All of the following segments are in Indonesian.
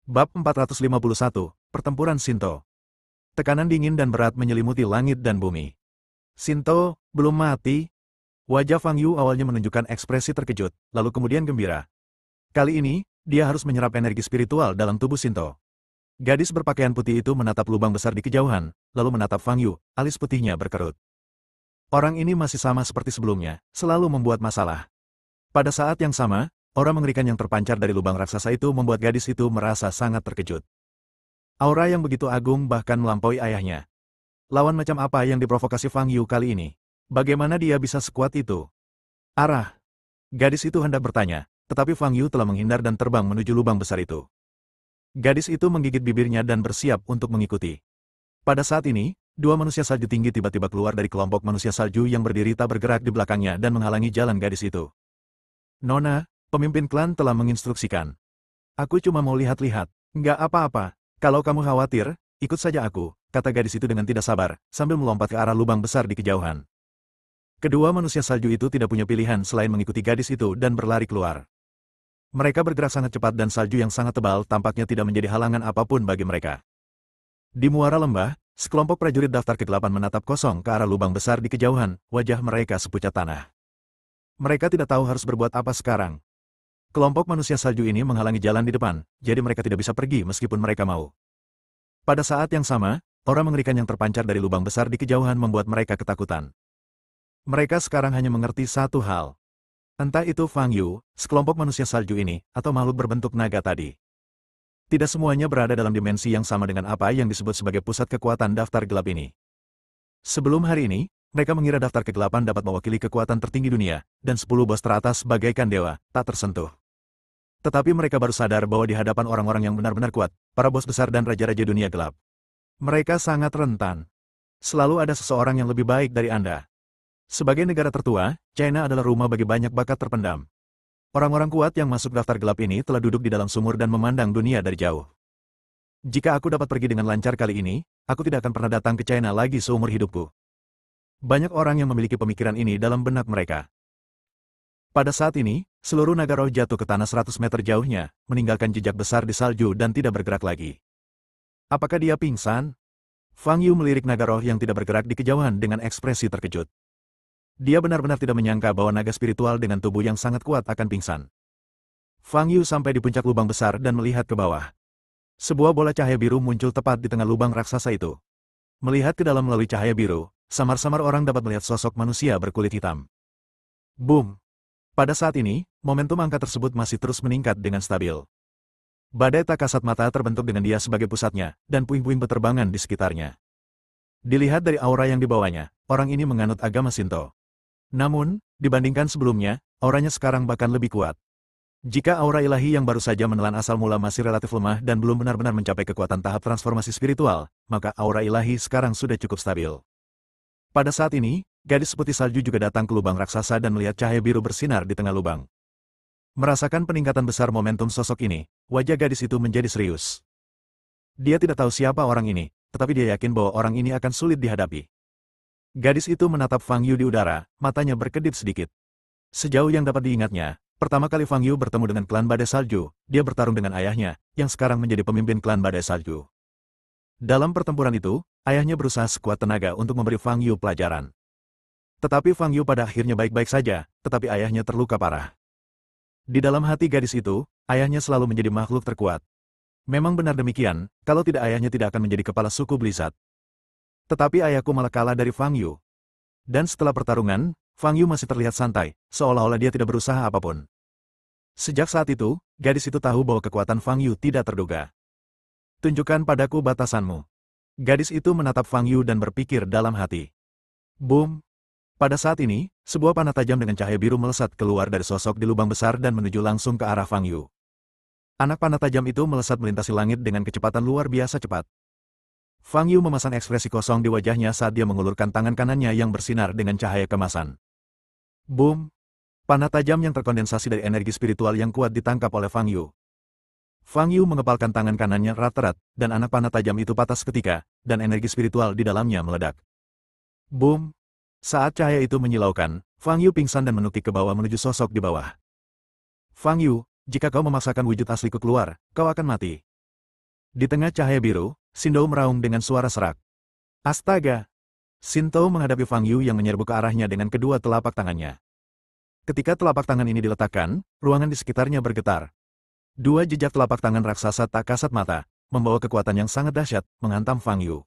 Bab 451, Pertempuran Shinto. Tekanan dingin dan berat menyelimuti langit dan bumi. Shinto, belum mati? Wajah Fang Yu awalnya menunjukkan ekspresi terkejut, lalu kemudian gembira. Kali ini, dia harus menyerap energi spiritual dalam tubuh Shinto. Gadis berpakaian putih itu menatap lubang besar di kejauhan, lalu menatap Fang Yu, alis putihnya berkerut. Orang ini masih sama seperti sebelumnya, selalu membuat masalah. Pada saat yang sama, aura mengerikan yang terpancar dari lubang raksasa itu membuat gadis itu merasa sangat terkejut. Aura yang begitu agung bahkan melampaui ayahnya. Lawan macam apa yang diprovokasi Fang Yu kali ini? Bagaimana dia bisa sekuat itu? Arah. Gadis itu hendak bertanya, tetapi Fang Yu telah menghindar dan terbang menuju lubang besar itu. Gadis itu menggigit bibirnya dan bersiap untuk mengikuti. Pada saat ini, dua manusia salju tinggi tiba-tiba keluar dari kelompok manusia salju yang berdiri tak bergerak di belakangnya dan menghalangi jalan gadis itu. Nona, pemimpin klan telah menginstruksikan. Aku cuma mau lihat-lihat. Nggak apa-apa. Kalau kamu khawatir, ikut saja aku, kata gadis itu dengan tidak sabar, sambil melompat ke arah lubang besar di kejauhan. Kedua manusia salju itu tidak punya pilihan selain mengikuti gadis itu dan berlari keluar. Mereka bergerak sangat cepat dan salju yang sangat tebal tampaknya tidak menjadi halangan apapun bagi mereka. Di muara lembah, sekelompok prajurit daftar ke-8 menatap kosong ke arah lubang besar di kejauhan, wajah mereka sepucat tanah. Mereka tidak tahu harus berbuat apa sekarang. Kelompok manusia salju ini menghalangi jalan di depan, jadi mereka tidak bisa pergi meskipun mereka mau. Pada saat yang sama, aura mengerikan yang terpancar dari lubang besar di kejauhan membuat mereka ketakutan. Mereka sekarang hanya mengerti satu hal. Entah itu Fang Yu, sekelompok manusia salju ini, atau makhluk berbentuk naga tadi. Tidak semuanya berada dalam dimensi yang sama dengan apa yang disebut sebagai pusat kekuatan daftar gelap ini. Sebelum hari ini, mereka mengira daftar ke-8 dapat mewakili kekuatan tertinggi dunia, dan 10 bos teratas bagaikan dewa, tak tersentuh. Tetapi mereka baru sadar bahwa di hadapan orang-orang yang benar-benar kuat, para bos besar dan raja-raja dunia gelap, mereka sangat rentan. Selalu ada seseorang yang lebih baik dari Anda. Sebagai negara tertua, China adalah rumah bagi banyak bakat terpendam. Orang-orang kuat yang masuk daftar gelap ini telah duduk di dalam sumur dan memandang dunia dari jauh. Jika aku dapat pergi dengan lancar kali ini, aku tidak akan pernah datang ke China lagi seumur hidupku. Banyak orang yang memiliki pemikiran ini dalam benak mereka. Pada saat ini, seluruh naga roh jatuh ke tanah 100 meter jauhnya, meninggalkan jejak besar di salju dan tidak bergerak lagi. Apakah dia pingsan? Fang Yu melirik naga roh yang tidak bergerak di kejauhan dengan ekspresi terkejut. Dia benar-benar tidak menyangka bahwa naga spiritual dengan tubuh yang sangat kuat akan pingsan. Fang Yu sampai di puncak lubang besar dan melihat ke bawah. Sebuah bola cahaya biru muncul tepat di tengah lubang raksasa itu. Melihat ke dalam melalui cahaya biru, samar-samar orang dapat melihat sosok manusia berkulit hitam. Boom! Pada saat ini, momentum angka tersebut masih terus meningkat dengan stabil. Badai tak kasat mata terbentuk dengan dia sebagai pusatnya, dan puing-puing berterbangan di sekitarnya. Dilihat dari aura yang dibawanya, orang ini menganut agama Shinto. Namun, dibandingkan sebelumnya, auranya sekarang bahkan lebih kuat. Jika aura ilahi yang baru saja menelan asal mula masih relatif lemah dan belum benar-benar mencapai kekuatan tahap transformasi spiritual, maka aura ilahi sekarang sudah cukup stabil. Pada saat ini, gadis putih salju juga datang ke lubang raksasa dan melihat cahaya biru bersinar di tengah lubang. Merasakan peningkatan besar momentum sosok ini, wajah gadis itu menjadi serius. Dia tidak tahu siapa orang ini, tetapi dia yakin bahwa orang ini akan sulit dihadapi. Gadis itu menatap Fang Yu di udara, matanya berkedip sedikit. Sejauh yang dapat diingatnya, pertama kali Fang Yu bertemu dengan klan Badai Salju, dia bertarung dengan ayahnya, yang sekarang menjadi pemimpin klan Badai Salju. Dalam pertempuran itu, ayahnya berusaha sekuat tenaga untuk memberi Fang Yu pelajaran. Tetapi Fang Yu pada akhirnya baik-baik saja, tetapi ayahnya terluka parah. Di dalam hati gadis itu, ayahnya selalu menjadi makhluk terkuat. Memang benar demikian, kalau tidak ayahnya tidak akan menjadi kepala suku Blizzard. Tetapi ayahku malah kalah dari Fang Yu. Dan setelah pertarungan, Fang Yu masih terlihat santai, seolah-olah dia tidak berusaha apapun. Sejak saat itu, gadis itu tahu bahwa kekuatan Fang Yu tidak terduga. Tunjukkan padaku batasanmu. Gadis itu menatap Fang Yu dan berpikir dalam hati. Boom! Pada saat ini, sebuah panah tajam dengan cahaya biru melesat keluar dari sosok di lubang besar dan menuju langsung ke arah Fang Yu. Anak panah tajam itu melesat melintasi langit dengan kecepatan luar biasa cepat. Fang Yu memasang ekspresi kosong di wajahnya saat dia mengulurkan tangan kanannya yang bersinar dengan cahaya kemasan. Boom! Panah tajam yang terkondensasi dari energi spiritual yang kuat ditangkap oleh Fang Yu. Fang Yu mengepalkan tangan kanannya erat-erat, dan anak panah tajam itu patah seketika, dan energi spiritual di dalamnya meledak. Boom! Saat cahaya itu menyilaukan, Fang Yu pingsan dan menukik ke bawah menuju sosok di bawah. Fang Yu, jika kau memaksakan wujud asliku keluar, kau akan mati. Di tengah cahaya biru, Sinto meraung dengan suara serak. Astaga! Sinto menghadapi Fang Yu yang menyerbu ke arahnya dengan kedua telapak tangannya. Ketika telapak tangan ini diletakkan, ruangan di sekitarnya bergetar. Dua jejak telapak tangan raksasa tak kasat mata, membawa kekuatan yang sangat dahsyat, menghantam Fang Yu.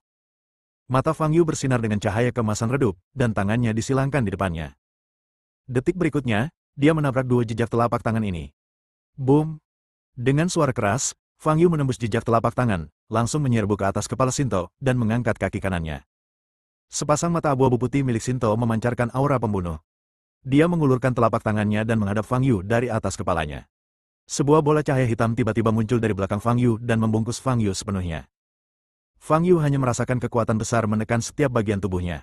Mata Fang Yu bersinar dengan cahaya kemasan redup, dan tangannya disilangkan di depannya. Detik berikutnya, dia menabrak dua jejak telapak tangan ini. Boom! Dengan suara keras, Fang Yu menembus jejak telapak tangan, langsung menyerbu ke atas kepala Sinto, dan mengangkat kaki kanannya. Sepasang mata abu-abu putih milik Sinto memancarkan aura pembunuh. Dia mengulurkan telapak tangannya dan menghadap Fang Yu dari atas kepalanya. Sebuah bola cahaya hitam tiba-tiba muncul dari belakang Fang Yu dan membungkus Fang Yu sepenuhnya. Fang Yu hanya merasakan kekuatan besar menekan setiap bagian tubuhnya.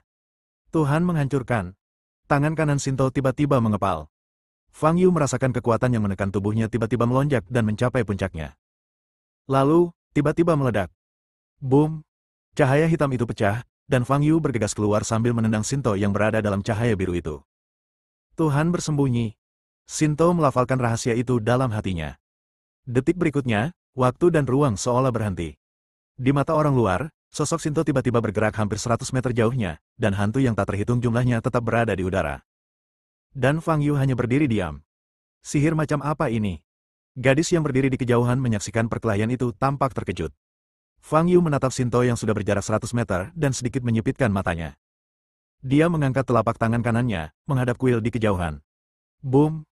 Tuhan menghancurkan. Tangan kanan Sinto tiba-tiba mengepal. Fang Yu merasakan kekuatan yang menekan tubuhnya tiba-tiba melonjak dan mencapai puncaknya. Lalu, tiba-tiba meledak. Boom! Cahaya hitam itu pecah, dan Fang Yu bergegas keluar sambil menendang Sinto yang berada dalam cahaya biru itu. Tuhan bersembunyi. Sinto melafalkan rahasia itu dalam hatinya. Detik berikutnya, waktu dan ruang seolah berhenti. Di mata orang luar, sosok Sinto tiba-tiba bergerak hampir 100 meter jauhnya, dan hantu yang tak terhitung jumlahnya tetap berada di udara. Dan Fang Yu hanya berdiri diam. Sihir macam apa ini? Gadis yang berdiri di kejauhan menyaksikan perkelahian itu tampak terkejut. Fang Yu menatap Sinto yang sudah berjarak 100 meter dan sedikit menyipitkan matanya. Dia mengangkat telapak tangan kanannya, menghadap kuil di kejauhan. Boom!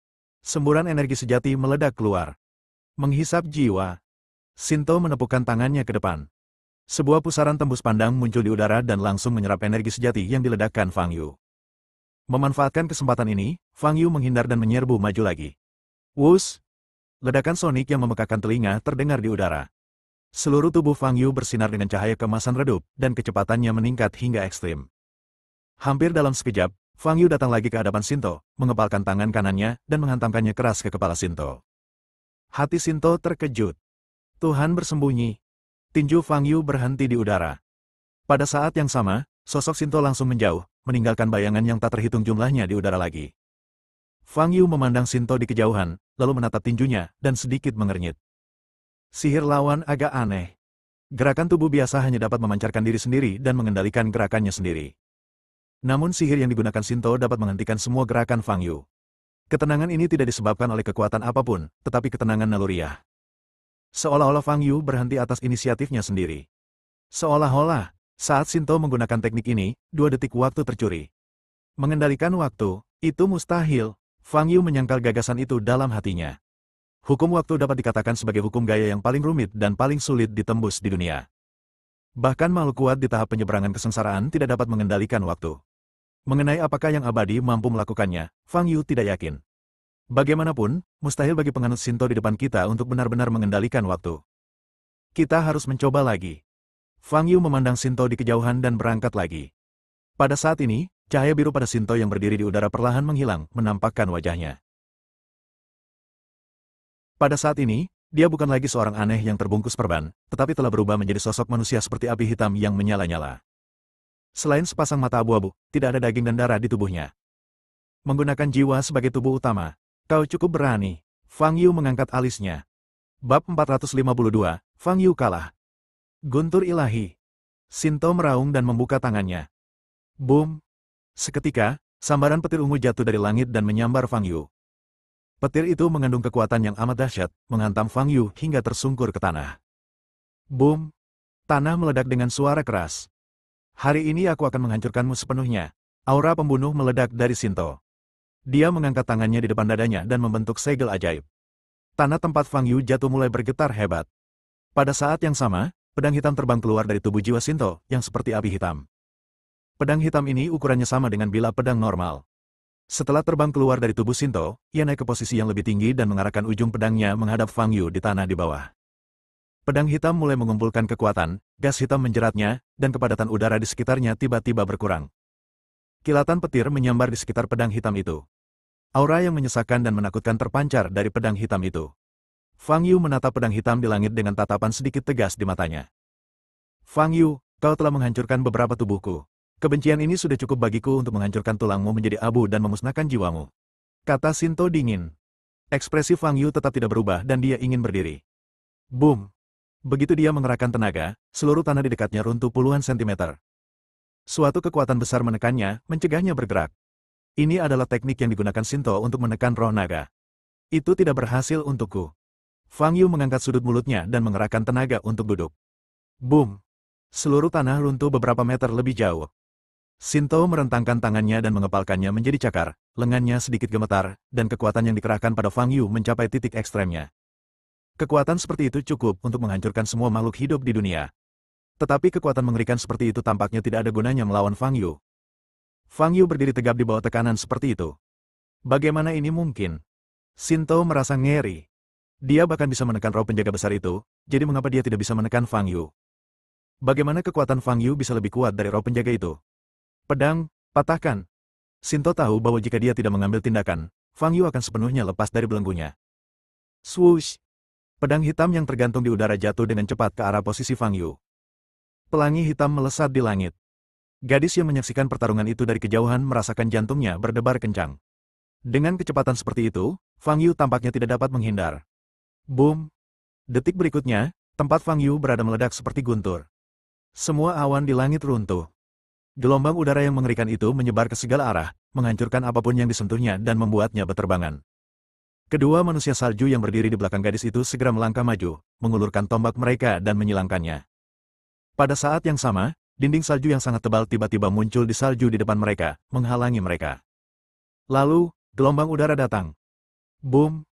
Semburan energi sejati meledak keluar. Menghisap jiwa. Sinto menepukkan tangannya ke depan. Sebuah pusaran tembus pandang muncul di udara dan langsung menyerap energi sejati yang diledakkan Fang Yu. Memanfaatkan kesempatan ini, Fang Yu menghindar dan menyerbu maju lagi. Wus! Ledakan sonik yang memekakkan telinga terdengar di udara. Seluruh tubuh Fang Yu bersinar dengan cahaya kemasan redup, dan kecepatannya meningkat hingga ekstrim. Hampir dalam sekejap, Fang Yu datang lagi ke hadapan Sinto, mengepalkan tangan kanannya dan menghantamkannya keras ke kepala Sinto. Hati Sinto terkejut. Tuhan bersembunyi. Tinju Fang Yu berhenti di udara. Pada saat yang sama, sosok Sinto langsung menjauh, meninggalkan bayangan yang tak terhitung jumlahnya di udara lagi. Fang Yu memandang Sinto di kejauhan, lalu menatap tinjunya, dan sedikit mengernyit. Sihir lawan agak aneh. Gerakan tubuh biasa hanya dapat memancarkan diri sendiri dan mengendalikan gerakannya sendiri. Namun sihir yang digunakan Sinto dapat menghentikan semua gerakan Fang Yu. Ketenangan ini tidak disebabkan oleh kekuatan apapun, tetapi ketenangan naluriah. Seolah-olah Fang Yu berhenti atas inisiatifnya sendiri. Seolah-olah, saat Sinto menggunakan teknik ini, 2 detik waktu tercuri. Mengendalikan waktu, itu mustahil. Fang Yu menyangkal gagasan itu dalam hatinya. Hukum waktu dapat dikatakan sebagai hukum gaya yang paling rumit dan paling sulit ditembus di dunia. Bahkan makhluk kuat di tahap penyeberangan kesengsaraan tidak dapat mengendalikan waktu. Mengenai apakah yang abadi mampu melakukannya, Fang Yu tidak yakin. Bagaimanapun, mustahil bagi penganut Sinto di depan kita untuk benar-benar mengendalikan waktu. Kita harus mencoba lagi. Fang Yu memandang Sinto di kejauhan dan berangkat lagi. Pada saat ini, cahaya biru pada Sinto yang berdiri di udara perlahan menghilang, menampakkan wajahnya. Pada saat ini, dia bukan lagi seorang aneh yang terbungkus perban, tetapi telah berubah menjadi sosok manusia seperti api hitam yang menyala-nyala. Selain sepasang mata abu-abu, tidak ada daging dan darah di tubuhnya. Menggunakan jiwa sebagai tubuh utama, kau cukup berani. Fang Yu mengangkat alisnya. Bab 452, Fang Yu kalah. Guntur ilahi. Sinto meraung dan membuka tangannya. Boom! Seketika, sambaran petir ungu jatuh dari langit dan menyambar Fang Yu. Petir itu mengandung kekuatan yang amat dahsyat, menghantam Fang Yu hingga tersungkur ke tanah. Boom! Tanah meledak dengan suara keras. Hari ini aku akan menghancurkanmu sepenuhnya. Aura pembunuh meledak dari Sinto. Dia mengangkat tangannya di depan dadanya dan membentuk segel ajaib. Tanah tempat Fang Yu jatuh mulai bergetar hebat. Pada saat yang sama, pedang hitam terbang keluar dari tubuh jiwa Sinto, yang seperti api hitam. Pedang hitam ini ukurannya sama dengan bilah pedang normal. Setelah terbang keluar dari tubuh Sinto, ia naik ke posisi yang lebih tinggi dan mengarahkan ujung pedangnya menghadap Fang Yu di tanah di bawah. Pedang hitam mulai mengumpulkan kekuatan, gas hitam menjeratnya, dan kepadatan udara di sekitarnya tiba-tiba berkurang. Kilatan petir menyambar di sekitar pedang hitam itu. Aura yang menyesakkan dan menakutkan terpancar dari pedang hitam itu. Fang Yu menatap pedang hitam di langit dengan tatapan sedikit tegas di matanya. Fang Yu, kau telah menghancurkan beberapa tubuhku. Kebencian ini sudah cukup bagiku untuk menghancurkan tulangmu menjadi abu dan memusnahkan jiwamu. Kata Sinto dingin. Ekspresi Fang Yu tetap tidak berubah dan dia ingin berdiri. Boom! Begitu dia mengerahkan tenaga, seluruh tanah di dekatnya runtuh puluhan sentimeter. Suatu kekuatan besar menekannya, mencegahnya bergerak. Ini adalah teknik yang digunakan Shinto untuk menekan roh naga. Itu tidak berhasil untukku. Fang Yu mengangkat sudut mulutnya dan mengerahkan tenaga untuk duduk. Boom! Seluruh tanah runtuh beberapa meter lebih jauh. Shinto merentangkan tangannya dan mengepalkannya menjadi cakar, lengannya sedikit gemetar, dan kekuatan yang dikerahkan pada Fang Yu mencapai titik ekstremnya. Kekuatan seperti itu cukup untuk menghancurkan semua makhluk hidup di dunia. Tetapi kekuatan mengerikan seperti itu tampaknya tidak ada gunanya melawan Fang Yu. Fang Yu berdiri tegap di bawah tekanan seperti itu. Bagaimana ini mungkin? Shinto merasa ngeri. Dia bahkan bisa menekan roh penjaga besar itu, jadi mengapa dia tidak bisa menekan Fang Yu? Bagaimana kekuatan Fang Yu bisa lebih kuat dari roh penjaga itu? Pedang, patahkan. Shinto tahu bahwa jika dia tidak mengambil tindakan, Fang Yu akan sepenuhnya lepas dari belenggunya. Swoosh! Pedang hitam yang tergantung di udara jatuh dengan cepat ke arah posisi Fang Yu. Pelangi hitam melesat di langit. Gadis yang menyaksikan pertarungan itu dari kejauhan merasakan jantungnya berdebar kencang. Dengan kecepatan seperti itu, Fang Yu tampaknya tidak dapat menghindar. Boom! Detik berikutnya, tempat Fang Yu berada meledak seperti guntur. Semua awan di langit runtuh. Gelombang udara yang mengerikan itu menyebar ke segala arah, menghancurkan apapun yang disentuhnya dan membuatnya berterbangan. Kedua manusia salju yang berdiri di belakang gadis itu segera melangkah maju, mengulurkan tombak mereka dan menyilangkannya. Pada saat yang sama, dinding salju yang sangat tebal tiba-tiba muncul di salju di depan mereka, menghalangi mereka. Lalu, gelombang udara datang. Boom!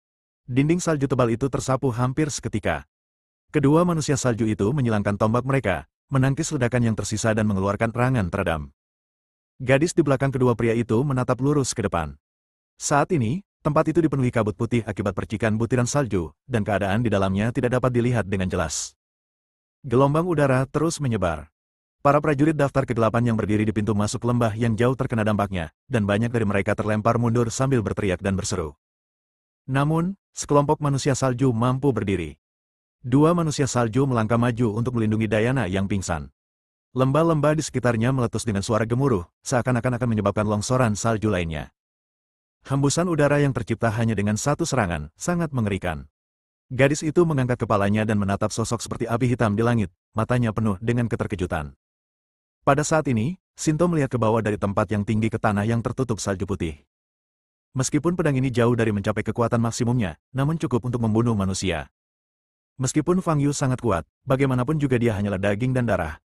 Dinding salju tebal itu tersapu hampir seketika. Kedua manusia salju itu menyilangkan tombak mereka, menangkis ledakan yang tersisa dan mengeluarkan erangan teredam. Gadis di belakang kedua pria itu menatap lurus ke depan. Saat ini, tempat itu dipenuhi kabut putih akibat percikan butiran salju, dan keadaan di dalamnya tidak dapat dilihat dengan jelas. Gelombang udara terus menyebar. Para prajurit daftar kegelapan yang berdiri di pintu masuk lembah yang jauh terkena dampaknya, dan banyak dari mereka terlempar mundur sambil berteriak dan berseru. Namun, sekelompok manusia salju mampu berdiri. Dua manusia salju melangkah maju untuk melindungi Diana yang pingsan. Lembah-lembah di sekitarnya meletus dengan suara gemuruh, seakan-akan akan menyebabkan longsoran salju lainnya. Hembusan udara yang tercipta hanya dengan satu serangan, sangat mengerikan. Gadis itu mengangkat kepalanya dan menatap sosok seperti api hitam di langit, matanya penuh dengan keterkejutan. Pada saat ini, Shinto melihat ke bawah dari tempat yang tinggi ke tanah yang tertutup salju putih. Meskipun pedang ini jauh dari mencapai kekuatan maksimumnya, namun cukup untuk membunuh manusia. Meskipun Fang Yu sangat kuat, bagaimanapun juga dia hanyalah daging dan darah.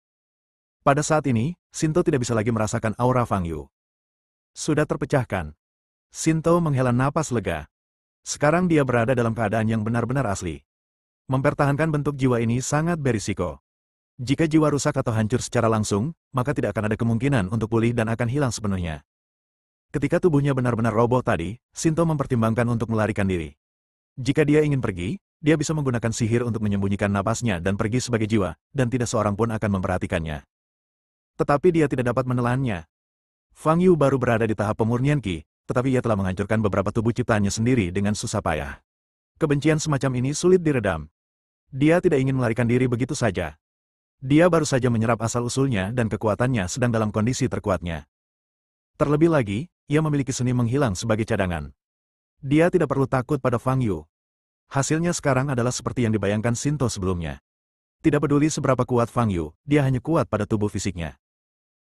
Pada saat ini, Shinto tidak bisa lagi merasakan aura Fang Yu. Sudah terpecahkan. Shinto menghela napas lega. Sekarang dia berada dalam keadaan yang benar-benar asli. Mempertahankan bentuk jiwa ini sangat berisiko. Jika jiwa rusak atau hancur secara langsung, maka tidak akan ada kemungkinan untuk pulih dan akan hilang sepenuhnya. Ketika tubuhnya benar-benar roboh tadi, Shinto mempertimbangkan untuk melarikan diri. Jika dia ingin pergi, dia bisa menggunakan sihir untuk menyembunyikan napasnya dan pergi sebagai jiwa, dan tidak seorang pun akan memperhatikannya. Tetapi dia tidak dapat menelannya. Fang Yu baru berada di tahap pemurnian Qi, tetapi ia telah menghancurkan beberapa tubuh ciptaannya sendiri dengan susah payah. Kebencian semacam ini sulit diredam. Dia tidak ingin melarikan diri begitu saja. Dia baru saja menyerap asal-usulnya dan kekuatannya sedang dalam kondisi terkuatnya. Terlebih lagi, ia memiliki seni menghilang sebagai cadangan. Dia tidak perlu takut pada Fang Yu. Hasilnya sekarang adalah seperti yang dibayangkan Shinto sebelumnya. Tidak peduli seberapa kuat Fang Yu, dia hanya kuat pada tubuh fisiknya.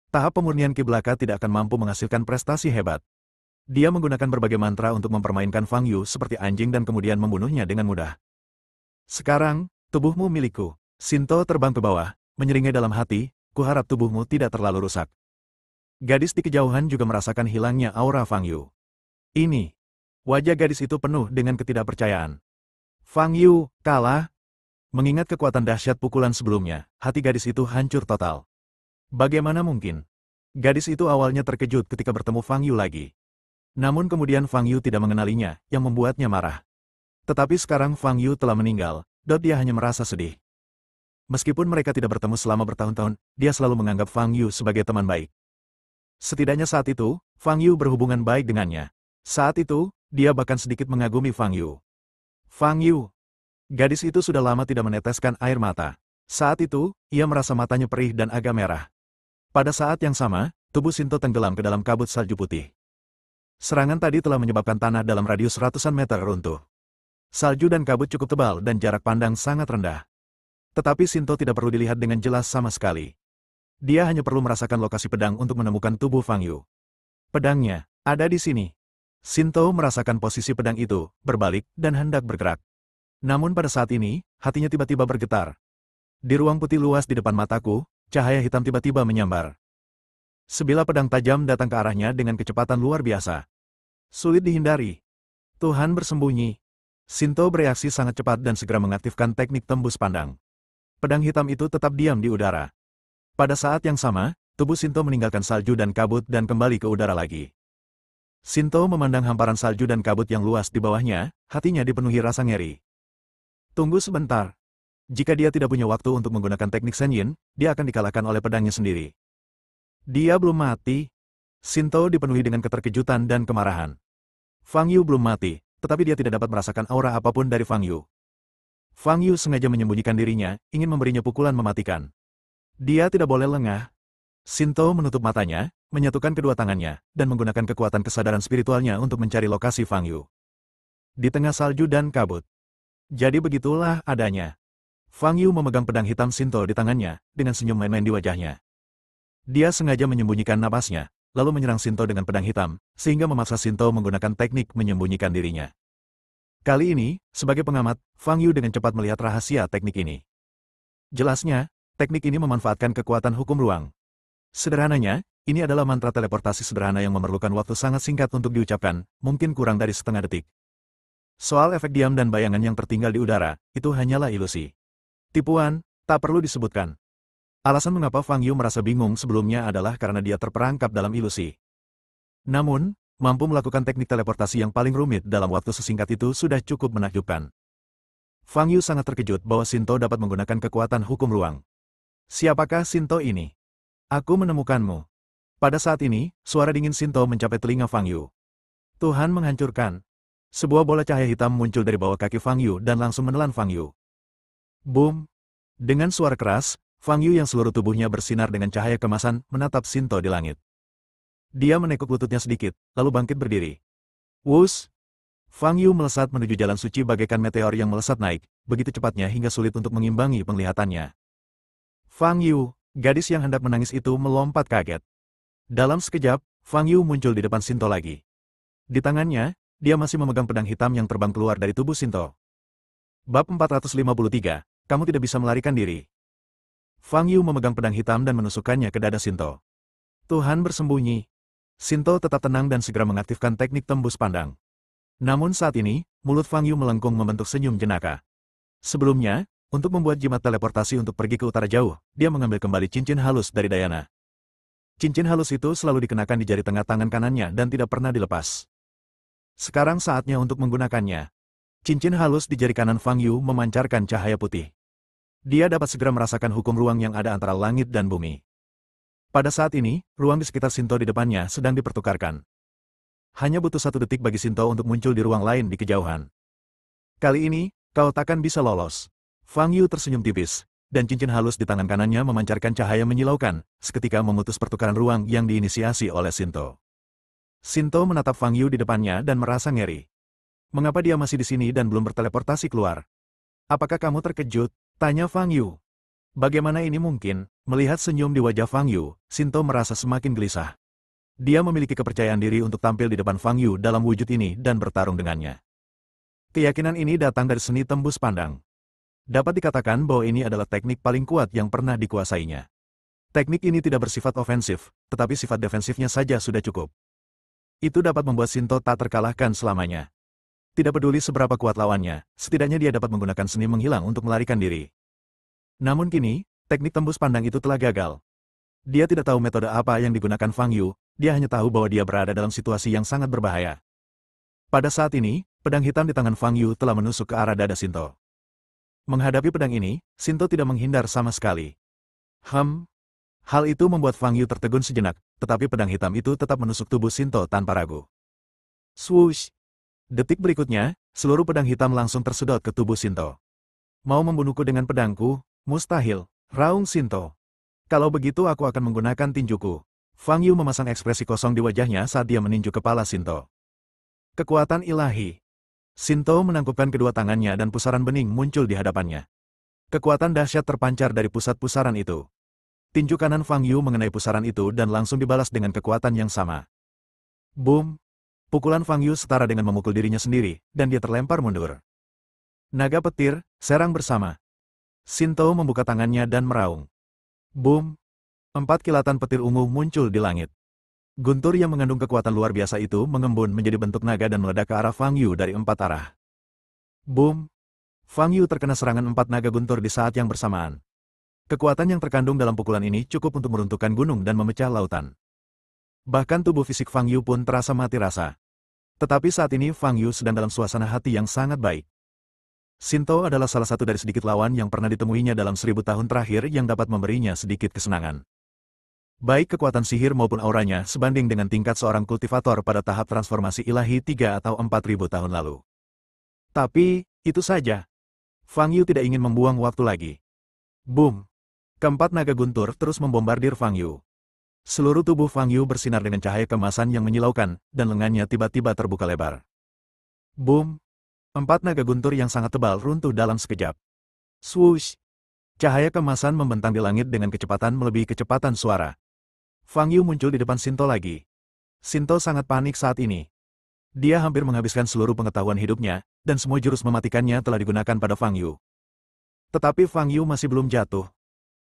Tahap pemurnian Qi belaka tidak akan mampu menghasilkan prestasi hebat. Dia menggunakan berbagai mantra untuk mempermainkan Fang Yu seperti anjing dan kemudian membunuhnya dengan mudah. Sekarang, tubuhmu milikku. Shinto terbang ke bawah, menyeringai dalam hati, kuharap tubuhmu tidak terlalu rusak. Gadis di kejauhan juga merasakan hilangnya aura Fang Yu. Ini. Wajah gadis itu penuh dengan ketidakpercayaan. Fang Yu, kalah. Mengingat kekuatan dahsyat pukulan sebelumnya, hati gadis itu hancur total. Bagaimana mungkin? Gadis itu awalnya terkejut ketika bertemu Fang Yu lagi. Namun kemudian Fang Yu tidak mengenalinya, yang membuatnya marah. Tetapi sekarang Fang Yu telah meninggal, dan dia hanya merasa sedih. Meskipun mereka tidak bertemu selama bertahun-tahun, dia selalu menganggap Fang Yu sebagai teman baik. Setidaknya saat itu, Fang Yu berhubungan baik dengannya. Saat itu, dia bahkan sedikit mengagumi Fang Yu. Fang Yu. Gadis itu sudah lama tidak meneteskan air mata. Saat itu, ia merasa matanya perih dan agak merah. Pada saat yang sama, tubuh Shinto tenggelam ke dalam kabut salju putih. Serangan tadi telah menyebabkan tanah dalam radius ratusan meter runtuh. Salju dan kabut cukup tebal dan jarak pandang sangat rendah. Tetapi Sinto tidak perlu dilihat dengan jelas sama sekali. Dia hanya perlu merasakan lokasi pedang untuk menemukan tubuh Fang Yu. Pedangnya ada di sini. Sinto merasakan posisi pedang itu, berbalik, dan hendak bergerak. Namun pada saat ini, hatinya tiba-tiba bergetar. Di ruang putih luas di depan mataku, cahaya hitam tiba-tiba menyambar. Sebilah pedang tajam datang ke arahnya dengan kecepatan luar biasa. Sulit dihindari. Tuhan bersembunyi. Sinto bereaksi sangat cepat dan segera mengaktifkan teknik tembus pandang. Pedang hitam itu tetap diam di udara. Pada saat yang sama, tubuh Sinto meninggalkan salju dan kabut dan kembali ke udara lagi. Sinto memandang hamparan salju dan kabut yang luas di bawahnya, hatinya dipenuhi rasa ngeri. Tunggu sebentar. Jika dia tidak punya waktu untuk menggunakan teknik Senyin, dia akan dikalahkan oleh pedangnya sendiri. Dia belum mati. Sinto dipenuhi dengan keterkejutan dan kemarahan. Fang Yu belum mati, tetapi dia tidak dapat merasakan aura apapun dari Fang Yu. Fang Yu sengaja menyembunyikan dirinya, ingin memberinya pukulan mematikan. Dia tidak boleh lengah. Sinto menutup matanya, menyatukan kedua tangannya, dan menggunakan kekuatan kesadaran spiritualnya untuk mencari lokasi Fang Yu. Di tengah salju dan kabut. Jadi begitulah adanya. Fang Yu memegang pedang hitam Sinto di tangannya, dengan senyum main-main di wajahnya. Dia sengaja menyembunyikan napasnya, lalu menyerang Sinto dengan pedang hitam, sehingga memaksa Sinto menggunakan teknik menyembunyikan dirinya. Kali ini, sebagai pengamat, Fang Yu dengan cepat melihat rahasia teknik ini. Jelasnya, teknik ini memanfaatkan kekuatan hukum ruang. Sederhananya, ini adalah mantra teleportasi sederhana yang memerlukan waktu sangat singkat untuk diucapkan, mungkin kurang dari setengah detik. Soal efek diam dan bayangan yang tertinggal di udara, itu hanyalah ilusi. Tipuan, tak perlu disebutkan. Alasan mengapa Fang Yu merasa bingung sebelumnya adalah karena dia terperangkap dalam ilusi. Namun, mampu melakukan teknik teleportasi yang paling rumit dalam waktu sesingkat itu sudah cukup menakjubkan. Fang Yu sangat terkejut bahwa Sinto dapat menggunakan kekuatan hukum ruang. Siapakah Sinto ini? Aku menemukanmu. Pada saat ini, suara dingin Sinto mencapai telinga Fang Yu. Tuhan menghancurkan. Sebuah bola cahaya hitam muncul dari bawah kaki Fang Yu dan langsung menelan Fang Yu. Boom! Dengan suara keras, Fang Yu yang seluruh tubuhnya bersinar dengan cahaya kemasan menatap Sinto di langit. Dia menekuk lututnya sedikit, lalu bangkit berdiri. Wus! Fang Yu melesat menuju jalan suci bagaikan meteor yang melesat naik, begitu cepatnya hingga sulit untuk mengimbangi penglihatannya. Fang Yu, gadis yang hendak menangis itu melompat kaget. Dalam sekejap, Fang Yu muncul di depan Sinto lagi. Di tangannya, dia masih memegang pedang hitam yang terbang keluar dari tubuh Sinto. Bab 453, kamu tidak bisa melarikan diri. Fang Yu memegang pedang hitam dan menusukkannya ke dada Sinto. Tuhan bersembunyi. Sinto tetap tenang dan segera mengaktifkan teknik tembus pandang. Namun saat ini, mulut Fang Yu melengkung membentuk senyum jenaka. Sebelumnya, untuk membuat jimat teleportasi untuk pergi ke utara jauh, dia mengambil kembali cincin halus dari Diana. Cincin halus itu selalu dikenakan di jari tengah tangan kanannya dan tidak pernah dilepas. Sekarang saatnya untuk menggunakannya. Cincin halus di jari kanan Fang Yu memancarkan cahaya putih. Dia dapat segera merasakan hukum ruang yang ada antara langit dan bumi. Pada saat ini, ruang di sekitar Sinto di depannya sedang dipertukarkan. Hanya butuh 1 detik bagi Sinto untuk muncul di ruang lain di kejauhan. Kali ini, kau takkan bisa lolos. Fang Yu tersenyum tipis, dan cincin halus di tangan kanannya memancarkan cahaya menyilaukan, seketika memutus pertukaran ruang yang diinisiasi oleh Sinto. Sinto menatap Fang Yu di depannya dan merasa ngeri. Mengapa dia masih di sini dan belum berteleportasi keluar? Apakah kamu terkejut? Tanya Fang Yu. Bagaimana ini mungkin? Melihat senyum di wajah Fang Yu, Sinto merasa semakin gelisah. Dia memiliki kepercayaan diri untuk tampil di depan Fang Yu dalam wujud ini dan bertarung dengannya. Keyakinan ini datang dari seni tembus pandang. Dapat dikatakan bahwa ini adalah teknik paling kuat yang pernah dikuasainya. Teknik ini tidak bersifat ofensif, tetapi sifat defensifnya saja sudah cukup. Itu dapat membuat Sinto tak terkalahkan selamanya. Tidak peduli seberapa kuat lawannya, setidaknya dia dapat menggunakan seni menghilang untuk melarikan diri. Namun kini, teknik tembus pandang itu telah gagal. Dia tidak tahu metode apa yang digunakan Fang Yu, dia hanya tahu bahwa dia berada dalam situasi yang sangat berbahaya. Pada saat ini, pedang hitam di tangan Fang Yu telah menusuk ke arah dada Sinto. Menghadapi pedang ini, Sinto tidak menghindar sama sekali. Hal itu membuat Fang Yu tertegun sejenak, tetapi pedang hitam itu tetap menusuk tubuh Sinto tanpa ragu. Swoosh! Detik berikutnya, seluruh pedang hitam langsung tersedot ke tubuh Sinto. Mau membunuhku dengan pedangku? Mustahil, raung Sinto. Kalau begitu aku akan menggunakan tinjuku. Fang Yu memasang ekspresi kosong di wajahnya saat dia meninju kepala Sinto. Kekuatan ilahi. Sinto menangkupkan kedua tangannya dan pusaran bening muncul di hadapannya. Kekuatan dahsyat terpancar dari pusat pusaran itu. Tinju kanan Fang Yu mengenai pusaran itu dan langsung dibalas dengan kekuatan yang sama. Boom! Pukulan Fang Yu setara dengan memukul dirinya sendiri, dan dia terlempar mundur. Naga petir, serang bersama. Shinto membuka tangannya dan meraung. Boom! 4 kilatan petir ungu muncul di langit. Guntur yang mengandung kekuatan luar biasa itu mengembun menjadi bentuk naga dan meledak ke arah Fang Yu dari 4 arah. Boom! Fang Yu terkena serangan 4 naga guntur di saat yang bersamaan. Kekuatan yang terkandung dalam pukulan ini cukup untuk meruntuhkan gunung dan memecah lautan. Bahkan tubuh fisik Fang Yu pun terasa mati rasa. Tetapi saat ini Fang Yu sedang dalam suasana hati yang sangat baik. Shinto adalah salah satu dari sedikit lawan yang pernah ditemuinya dalam 1000 tahun terakhir yang dapat memberinya sedikit kesenangan. Baik kekuatan sihir maupun auranya sebanding dengan tingkat seorang kultivator pada tahap transformasi ilahi 3 atau 4000 tahun lalu. Tapi, itu saja. Fang Yu tidak ingin membuang waktu lagi. Boom! Keempat naga guntur terus membombardir Fang Yu. Seluruh tubuh Fang Yu bersinar dengan cahaya kemasan yang menyilaukan, dan lengannya tiba-tiba terbuka lebar. Boom! 4 naga guntur yang sangat tebal runtuh dalam sekejap. Swoosh! Cahaya kemasan membentang di langit dengan kecepatan melebihi kecepatan suara. Fang Yu muncul di depan Shinto lagi. Shinto sangat panik saat ini. Dia hampir menghabiskan seluruh pengetahuan hidupnya, dan semua jurus mematikannya telah digunakan pada Fang Yu. Tetapi Fang Yu masih belum jatuh.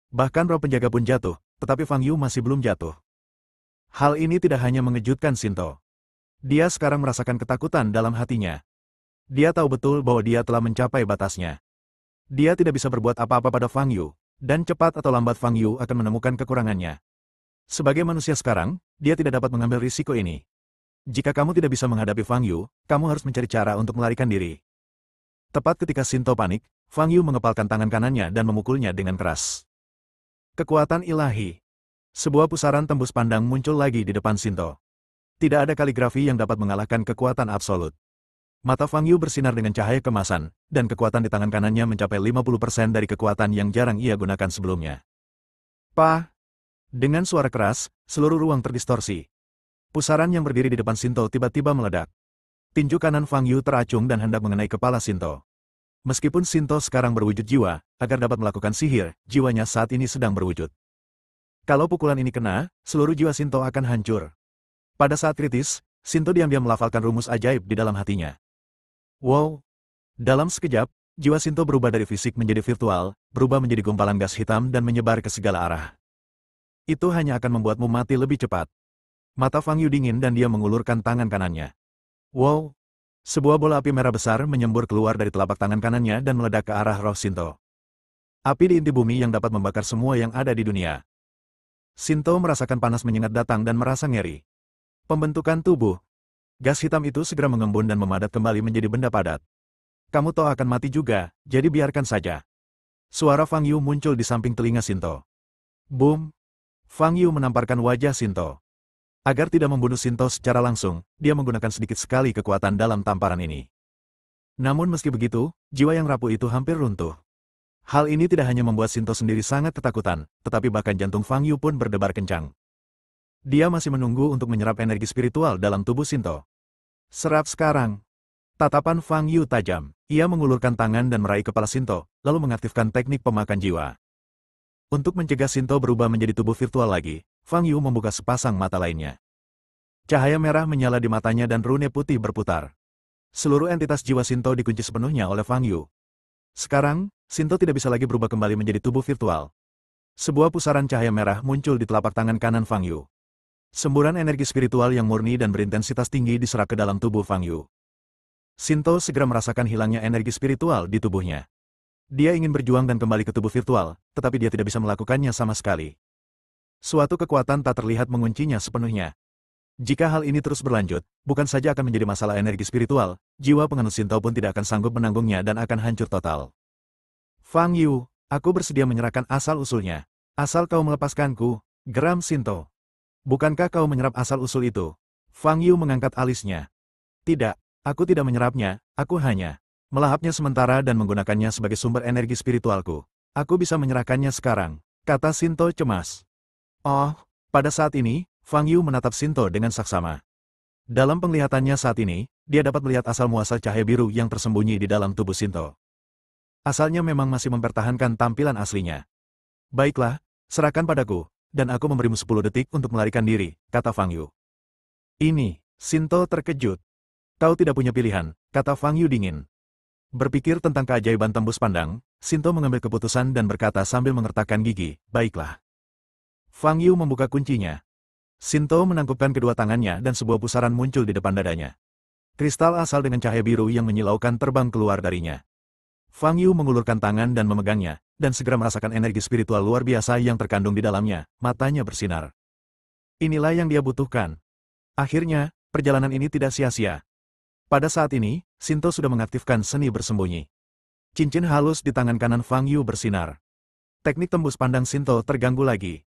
Bahkan roh penjaga pun jatuh, tetapi Fang Yu masih belum jatuh. Hal ini tidak hanya mengejutkan Shinto. Dia sekarang merasakan ketakutan dalam hatinya. Dia tahu betul bahwa dia telah mencapai batasnya. Dia tidak bisa berbuat apa-apa pada Fang Yu, dan cepat atau lambat Fang Yu akan menemukan kekurangannya. Sebagai manusia sekarang, dia tidak dapat mengambil risiko ini. Jika kamu tidak bisa menghadapi Fang Yu, kamu harus mencari cara untuk melarikan diri. Tepat ketika Shinto panik, Fang Yu mengepalkan tangan kanannya dan memukulnya dengan keras. Kekuatan ilahi. Sebuah pusaran tembus pandang muncul lagi di depan Shinto. Tidak ada kaligrafi yang dapat mengalahkan kekuatan absolut. Mata Fang Yu bersinar dengan cahaya kemasan, dan kekuatan di tangan kanannya mencapai 50% dari kekuatan yang jarang ia gunakan sebelumnya. Pah! Dengan suara keras, seluruh ruang terdistorsi. Pusaran yang berdiri di depan Shinto tiba-tiba meledak. Tinju kanan Fang Yu teracung dan hendak mengenai kepala Shinto. Meskipun Shinto sekarang berwujud jiwa, agar dapat melakukan sihir, jiwanya saat ini sedang berwujud. Kalau pukulan ini kena, seluruh jiwa Shinto akan hancur. Pada saat kritis, Shinto diam-diam melafalkan rumus ajaib di dalam hatinya. Wow! Dalam sekejap, jiwa Shinto berubah dari fisik menjadi virtual, berubah menjadi gumpalan gas hitam dan menyebar ke segala arah. Itu hanya akan membuatmu mati lebih cepat. Mata Fang Yu dingin dan dia mengulurkan tangan kanannya. Wow! Sebuah bola api merah besar menyembur keluar dari telapak tangan kanannya dan meledak ke arah roh Shinto. Api di inti bumi yang dapat membakar semua yang ada di dunia. Shinto merasakan panas menyengat datang dan merasa ngeri. Pembentukan tubuh. Gas hitam itu segera mengembun dan memadat kembali menjadi benda padat. Kamu tahu akan mati juga, jadi biarkan saja. Suara Fang Yu muncul di samping telinga Shinto. Boom! Fang Yu menamparkan wajah Shinto. Agar tidak membunuh Shinto secara langsung, dia menggunakan sedikit sekali kekuatan dalam tamparan ini. Namun meski begitu, jiwa yang rapuh itu hampir runtuh. Hal ini tidak hanya membuat Shinto sendiri sangat ketakutan, tetapi bahkan jantung Fang Yu pun berdebar kencang. Dia masih menunggu untuk menyerap energi spiritual dalam tubuh Shinto. Serap sekarang. Tatapan Fang Yu tajam. Ia mengulurkan tangan dan meraih kepala Shinto, lalu mengaktifkan teknik pemakan jiwa. Untuk mencegah Shinto berubah menjadi tubuh virtual lagi, Fang Yu membuka sepasang mata lainnya. Cahaya merah menyala di matanya dan rune putih berputar. Seluruh entitas jiwa Shinto dikunci sepenuhnya oleh Fang Yu. Sekarang, Shinto tidak bisa lagi berubah kembali menjadi tubuh virtual. Sebuah pusaran cahaya merah muncul di telapak tangan kanan Fang Yu. Semburan energi spiritual yang murni dan berintensitas tinggi diserap ke dalam tubuh Fang Yu. Shinto segera merasakan hilangnya energi spiritual di tubuhnya. Dia ingin berjuang dan kembali ke tubuh virtual, tetapi dia tidak bisa melakukannya sama sekali. Suatu kekuatan tak terlihat menguncinya sepenuhnya. Jika hal ini terus berlanjut, bukan saja akan menjadi masalah energi spiritual, jiwa penganut Shinto pun tidak akan sanggup menanggungnya dan akan hancur total. Fang Yu, aku bersedia menyerahkan asal-usulnya. Asal kau melepaskanku, geram Shinto. Bukankah kau menyerap asal-usul itu? Fang Yu mengangkat alisnya. Tidak, aku tidak menyerapnya, aku hanya melahapnya sementara dan menggunakannya sebagai sumber energi spiritualku. Aku bisa menyerahkannya sekarang, kata Shinto cemas. Oh, pada saat ini, Fang Yu menatap Shinto dengan saksama. Dalam penglihatannya saat ini, dia dapat melihat asal-muasal cahaya biru yang tersembunyi di dalam tubuh Shinto. Asalnya memang masih mempertahankan tampilan aslinya. Baiklah, serahkan padaku, dan aku memberimu 10 detik untuk melarikan diri, kata Fang Yu. Ini, Shinto terkejut. Kau tidak punya pilihan, kata Fang Yu dingin. Berpikir tentang keajaiban tembus pandang, Shinto mengambil keputusan dan berkata sambil mengertakkan gigi, baiklah. Fang Yu membuka kuncinya. Shinto menangkupkan kedua tangannya dan sebuah pusaran muncul di depan dadanya. Kristal asal dengan cahaya biru yang menyilaukan terbang keluar darinya. Fang Yu mengulurkan tangan dan memegangnya, dan segera merasakan energi spiritual luar biasa yang terkandung di dalamnya, matanya bersinar. Inilah yang dia butuhkan. Akhirnya, perjalanan ini tidak sia-sia. Pada saat ini, Shinto sudah mengaktifkan seni bersembunyi. Cincin halus di tangan kanan Fang Yu bersinar. Teknik tembus pandang Shinto terganggu lagi.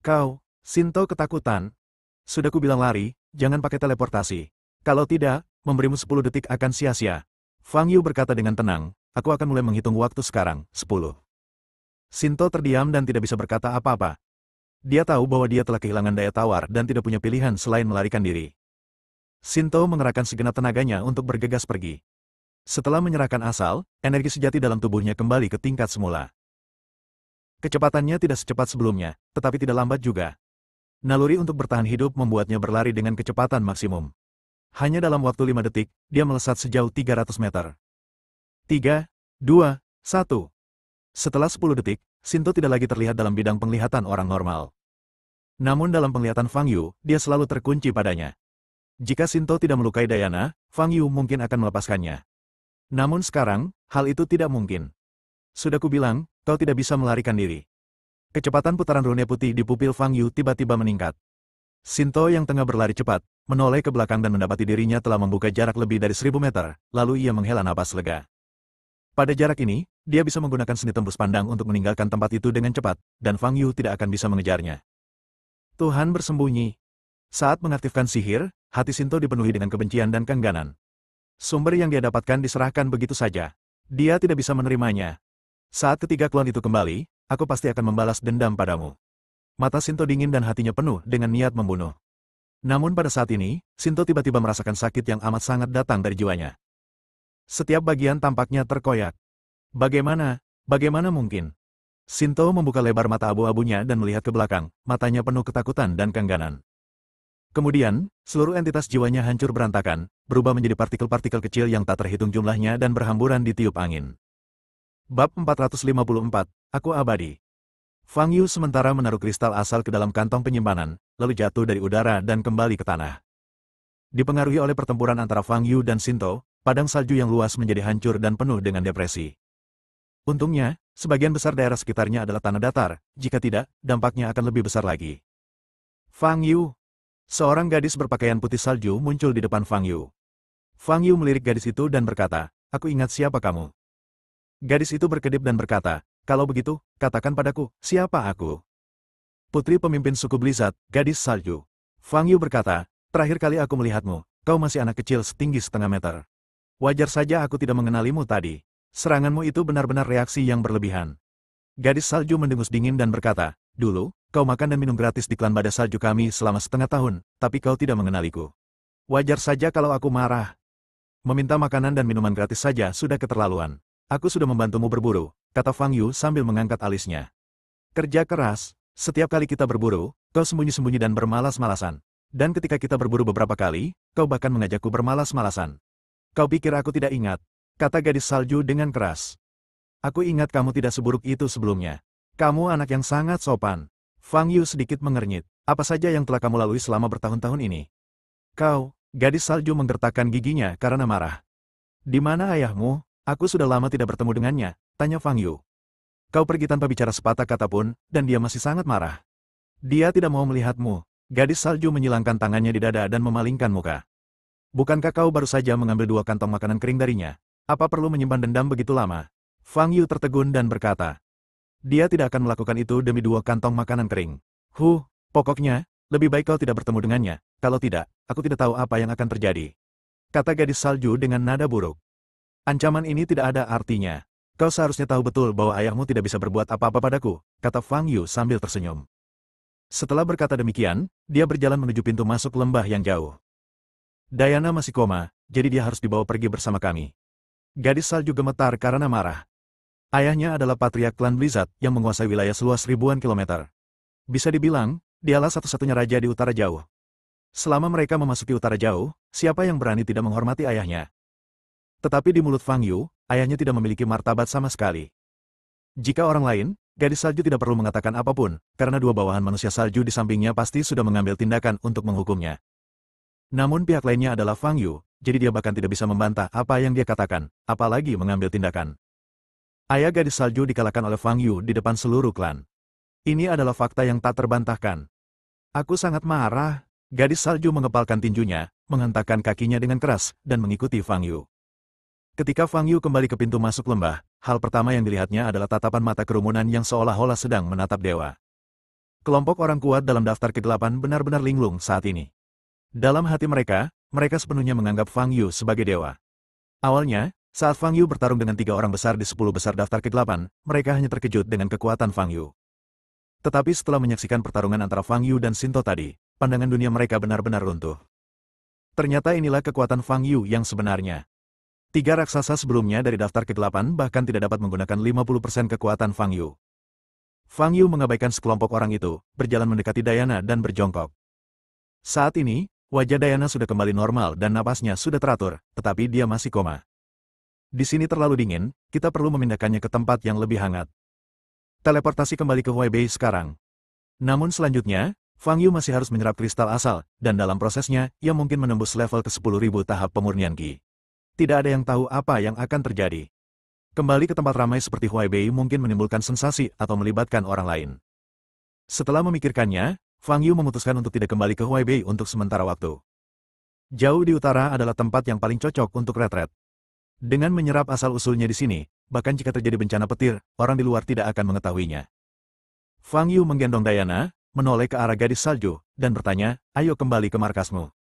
Kau, Shinto ketakutan. Sudah kubilang lari, jangan pakai teleportasi. Kalau tidak, memberimu 10 detik akan sia-sia. Fang Yu berkata dengan tenang, aku akan mulai menghitung waktu sekarang, 10. Shinto terdiam dan tidak bisa berkata apa-apa. Dia tahu bahwa dia telah kehilangan daya tawar dan tidak punya pilihan selain melarikan diri. Shinto mengerahkan segenap tenaganya untuk bergegas pergi. Setelah menyerahkan asal, energi sejati dalam tubuhnya kembali ke tingkat semula. Kecepatannya tidak secepat sebelumnya, tetapi tidak lambat juga. Naluri untuk bertahan hidup membuatnya berlari dengan kecepatan maksimum. Hanya dalam waktu 5 detik, dia melesat sejauh 300 meter. 3, 2, 1. Setelah 10 detik, Shinto tidak lagi terlihat dalam bidang penglihatan orang normal. Namun dalam penglihatan Fang Yu, dia selalu terkunci padanya. Jika Shinto tidak melukai Diana, Fang Yu mungkin akan melepaskannya. Namun sekarang, hal itu tidak mungkin. Sudah kubilang, kau tidak bisa melarikan diri. Kecepatan putaran rune putih di pupil Fang Yu tiba-tiba meningkat. Shinto yang tengah berlari cepat, menoleh ke belakang dan mendapati dirinya telah membuka jarak lebih dari 1000 meter, lalu ia menghela napas lega. Pada jarak ini, dia bisa menggunakan seni tembus pandang untuk meninggalkan tempat itu dengan cepat, dan Fang Yu tidak akan bisa mengejarnya. Tuhan bersembunyi. Saat mengaktifkan sihir, hati Shinto dipenuhi dengan kebencian dan keengganan. Sumber yang dia dapatkan diserahkan begitu saja. Dia tidak bisa menerimanya. Saat ketiga klon itu kembali, aku pasti akan membalas dendam padamu. Mata Shinto dingin dan hatinya penuh dengan niat membunuh. Namun pada saat ini, Shinto tiba-tiba merasakan sakit yang amat sangat datang dari jiwanya. Setiap bagian tampaknya terkoyak. Bagaimana mungkin? Shinto membuka lebar mata abu-abunya dan melihat ke belakang, matanya penuh ketakutan dan keengganan. Kemudian, seluruh entitas jiwanya hancur berantakan, berubah menjadi partikel-partikel kecil yang tak terhitung jumlahnya dan berhamburan di tiup angin. Bab 454, Aku Abadi. Fang Yu sementara menaruh kristal asal ke dalam kantong penyimpanan, lalu jatuh dari udara dan kembali ke tanah. Dipengaruhi oleh pertempuran antara Fang Yu dan Shinto, padang salju yang luas menjadi hancur dan penuh dengan depresi. Untungnya, sebagian besar daerah sekitarnya adalah tanah datar, jika tidak, dampaknya akan lebih besar lagi. Fang Yu. Seorang gadis berpakaian putih salju muncul di depan Fang Yu. Fang Yu melirik gadis itu dan berkata, aku ingat siapa kamu. Gadis itu berkedip dan berkata, kalau begitu, katakan padaku, siapa aku? Putri pemimpin suku Blizzard, gadis salju. Fang Yu berkata, terakhir kali aku melihatmu, kau masih anak kecil setinggi setengah meter. Wajar saja aku tidak mengenalimu tadi. Seranganmu itu benar-benar reaksi yang berlebihan. Gadis salju mendengus dingin dan berkata, dulu, kau makan dan minum gratis di klan badas salju kami selama setengah tahun, tapi kau tidak mengenaliku. Wajar saja kalau aku marah. Meminta makanan dan minuman gratis saja sudah keterlaluan. Aku sudah membantumu berburu, kata Fang Yu sambil mengangkat alisnya. Kerja keras, setiap kali kita berburu, kau sembunyi-sembunyi dan bermalas-malasan. Dan ketika kita berburu beberapa kali, kau bahkan mengajakku bermalas-malasan. Kau pikir aku tidak ingat? Kata gadis salju dengan keras. Aku ingat kamu tidak seburuk itu sebelumnya. Kamu anak yang sangat sopan. Fang Yu sedikit mengernyit. Apa saja yang telah kamu lalui selama bertahun-tahun ini? Kau, gadis salju menggertakkan giginya karena marah. Di mana ayahmu? Aku sudah lama tidak bertemu dengannya, tanya Fang Yu. Kau pergi tanpa bicara sepatah kata pun, dan dia masih sangat marah. Dia tidak mau melihatmu. Gadis salju menyilangkan tangannya di dada dan memalingkan muka. Bukankah kau baru saja mengambil 2 kantong makanan kering darinya? Apa perlu menyimpan dendam begitu lama? Fang Yu tertegun dan berkata. Dia tidak akan melakukan itu demi 2 kantong makanan kering. Pokoknya, lebih baik kau tidak bertemu dengannya. Kalau tidak, aku tidak tahu apa yang akan terjadi. Kata gadis salju dengan nada buruk. Ancaman ini tidak ada artinya. Kau seharusnya tahu betul bahwa ayahmu tidak bisa berbuat apa-apa padaku, kata Fang Yu sambil tersenyum. Setelah berkata demikian, dia berjalan menuju pintu masuk lembah yang jauh. Diana masih koma, jadi dia harus dibawa pergi bersama kami. Gadis salju gemetar karena marah. Ayahnya adalah patriark klan Blizzard yang menguasai wilayah seluas ribuan kilometer. Bisa dibilang, dialah satu-satunya raja di utara jauh. Selama mereka memasuki utara jauh, siapa yang berani tidak menghormati ayahnya? Tetapi di mulut Fang Yu, ayahnya tidak memiliki martabat sama sekali. Jika orang lain, gadis salju tidak perlu mengatakan apapun, karena dua bawahan manusia salju di sampingnya pasti sudah mengambil tindakan untuk menghukumnya. Namun pihak lainnya adalah Fang Yu, jadi dia bahkan tidak bisa membantah apa yang dia katakan, apalagi mengambil tindakan. Ayah gadis salju dikalahkan oleh Fang Yu di depan seluruh klan. Ini adalah fakta yang tak terbantahkan. Aku sangat marah. Gadis salju mengepalkan tinjunya, menghentakkan kakinya dengan keras, dan mengikuti Fang Yu. Ketika Fang Yu kembali ke pintu masuk lembah, hal pertama yang dilihatnya adalah tatapan mata kerumunan yang seolah-olah sedang menatap dewa. Kelompok orang kuat dalam daftar kegelapan benar-benar linglung saat ini. Dalam hati mereka, mereka sepenuhnya menganggap Fang Yu sebagai dewa. Awalnya, saat Fang Yu bertarung dengan 3 orang besar di 10 besar daftar kegelapan, mereka hanya terkejut dengan kekuatan Fang Yu. Tetapi setelah menyaksikan pertarungan antara Fang Yu dan Shinto tadi, pandangan dunia mereka benar-benar runtuh. Ternyata inilah kekuatan Fang Yu yang sebenarnya. 3 raksasa sebelumnya dari daftar kegelapan bahkan tidak dapat menggunakan 50% kekuatan Fang Yu. Fang Yu mengabaikan sekelompok orang itu, berjalan mendekati Diana dan berjongkok. Saat ini, wajah Diana sudah kembali normal dan napasnya sudah teratur, tetapi dia masih koma. Di sini terlalu dingin, kita perlu memindahkannya ke tempat yang lebih hangat. Teleportasi kembali ke Huaibei sekarang. Namun selanjutnya, Fang Yu masih harus menyerap kristal asal, dan dalam prosesnya, ia mungkin menembus level ke 10.000 tahap pemurnian Qi. Tidak ada yang tahu apa yang akan terjadi. Kembali ke tempat ramai seperti Huaibei mungkin menimbulkan sensasi atau melibatkan orang lain. Setelah memikirkannya, Fang Yu memutuskan untuk tidak kembali ke Huaibei untuk sementara waktu. Jauh di utara adalah tempat yang paling cocok untuk retret. Dengan menyerap asal-usulnya di sini, bahkan jika terjadi bencana petir, orang di luar tidak akan mengetahuinya. Fang Yu menggendong Diana, menoleh ke arah gadis salju, dan bertanya, "Ayo kembali ke markasmu."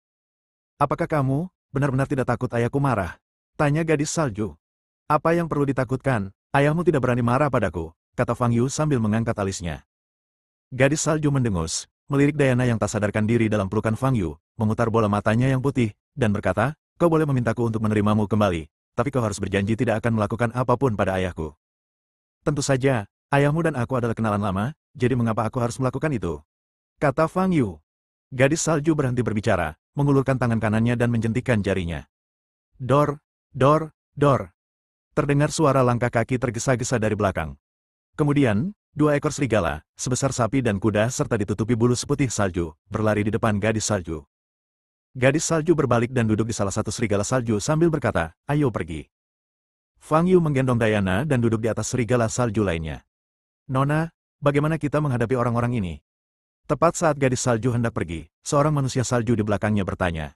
"Apakah kamu benar-benar tidak takut ayahku marah?" tanya gadis salju. "Apa yang perlu ditakutkan? Ayahmu tidak berani marah padaku," kata Fang Yu sambil mengangkat alisnya. Gadis salju mendengus, melirik Diana yang tak sadarkan diri dalam pelukan Fang Yu, memutar bola matanya yang putih, dan berkata, "Kau boleh memintaku untuk menerimamu kembali, tapi kau harus berjanji tidak akan melakukan apapun pada ayahku." "Tentu saja, ayahmu dan aku adalah kenalan lama, jadi mengapa aku harus melakukan itu?" kata Fang Yu. Gadis salju berhenti berbicara, mengulurkan tangan kanannya dan menjentikkan jarinya. Dor, dor, dor. Terdengar suara langkah kaki tergesa-gesa dari belakang. Kemudian, 2 ekor serigala, sebesar sapi dan kuda serta ditutupi bulu seputih salju, berlari di depan gadis salju. Gadis salju berbalik dan duduk di salah satu serigala salju sambil berkata, "Ayo pergi." Fang Yu menggendong Diana dan duduk di atas serigala salju lainnya. "Nona, bagaimana kita menghadapi orang-orang ini?" Tepat saat gadis salju hendak pergi, seorang manusia salju di belakangnya bertanya.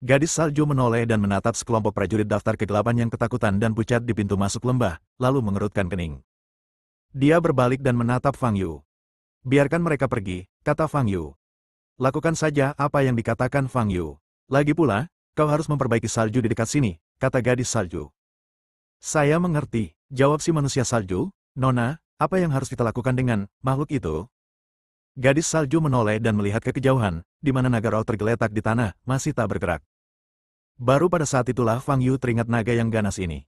Gadis salju menoleh dan menatap sekelompok prajurit daftar kegelapan yang ketakutan dan pucat di pintu masuk lembah, lalu mengerutkan kening. Dia berbalik dan menatap Fang Yu. "Biarkan mereka pergi," kata Fang Yu. "Lakukan saja apa yang dikatakan Fang Yu. Lagi pula, kau harus memperbaiki salju di dekat sini," kata gadis salju. "Saya mengerti," jawab si manusia salju. "Nona, apa yang harus kita lakukan dengan makhluk itu?" Gadis salju menoleh dan melihat ke kejauhan, di mana naga roh tergeletak di tanah, masih tak bergerak. Baru pada saat itulah Fang Yu teringat naga yang ganas ini.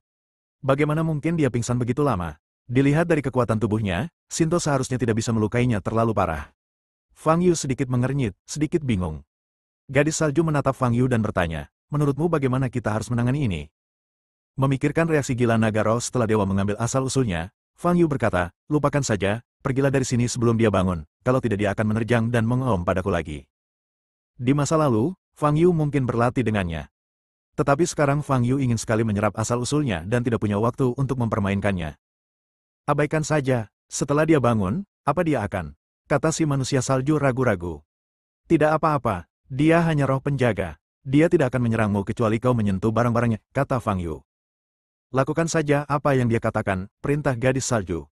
Bagaimana mungkin dia pingsan begitu lama? Dilihat dari kekuatan tubuhnya, Shinto seharusnya tidak bisa melukainya terlalu parah. Fang Yu sedikit mengernyit, sedikit bingung. Gadis salju menatap Fang Yu dan bertanya, "Menurutmu bagaimana kita harus menangani ini?" Memikirkan reaksi gila naga roh setelah dewa mengambil asal-usulnya, Fang Yu berkata, "Lupakan saja, pergilah dari sini sebelum dia bangun, kalau tidak dia akan menerjang dan mengeom padaku lagi." Di masa lalu, Fang Yu mungkin berlatih dengannya. Tetapi sekarang Fang Yu ingin sekali menyerap asal-usulnya dan tidak punya waktu untuk mempermainkannya. "Abaikan saja, setelah dia bangun, apa dia akan?" kata si manusia salju ragu-ragu. "Tidak apa-apa, dia hanya roh penjaga. Dia tidak akan menyerangmu kecuali kau menyentuh barang-barangnya," kata Fang Yu. "Lakukan saja apa yang dia katakan," perintah gadis salju.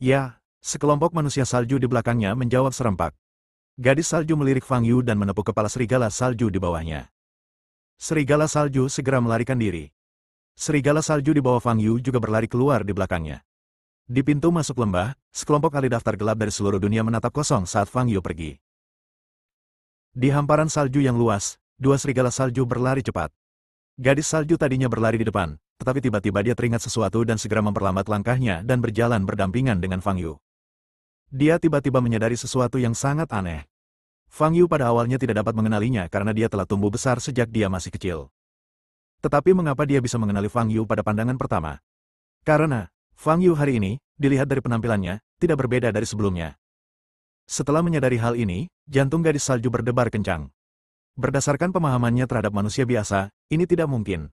"Ya," sekelompok manusia salju di belakangnya menjawab serempak. Gadis salju melirik Fang Yu dan menepuk kepala serigala salju di bawahnya. Serigala salju segera melarikan diri. Serigala salju di bawah Fang Yu juga berlari keluar di belakangnya. Di pintu masuk lembah, sekelompok ahli daftar gelap dari seluruh dunia menatap kosong saat Fang Yu pergi. Di hamparan salju yang luas, 2 serigala salju berlari cepat. Gadis salju tadinya berlari di depan, tetapi tiba-tiba dia teringat sesuatu dan segera memperlambat langkahnya dan berjalan berdampingan dengan Fang Yu. Dia tiba-tiba menyadari sesuatu yang sangat aneh. Fang Yu pada awalnya tidak dapat mengenalinya karena dia telah tumbuh besar sejak dia masih kecil. Tetapi mengapa dia bisa mengenali Fang Yu pada pandangan pertama? Karena Fang Yu hari ini, dilihat dari penampilannya, tidak berbeda dari sebelumnya. Setelah menyadari hal ini, jantung gadis salju berdebar kencang. Berdasarkan pemahamannya terhadap manusia biasa, ini tidak mungkin.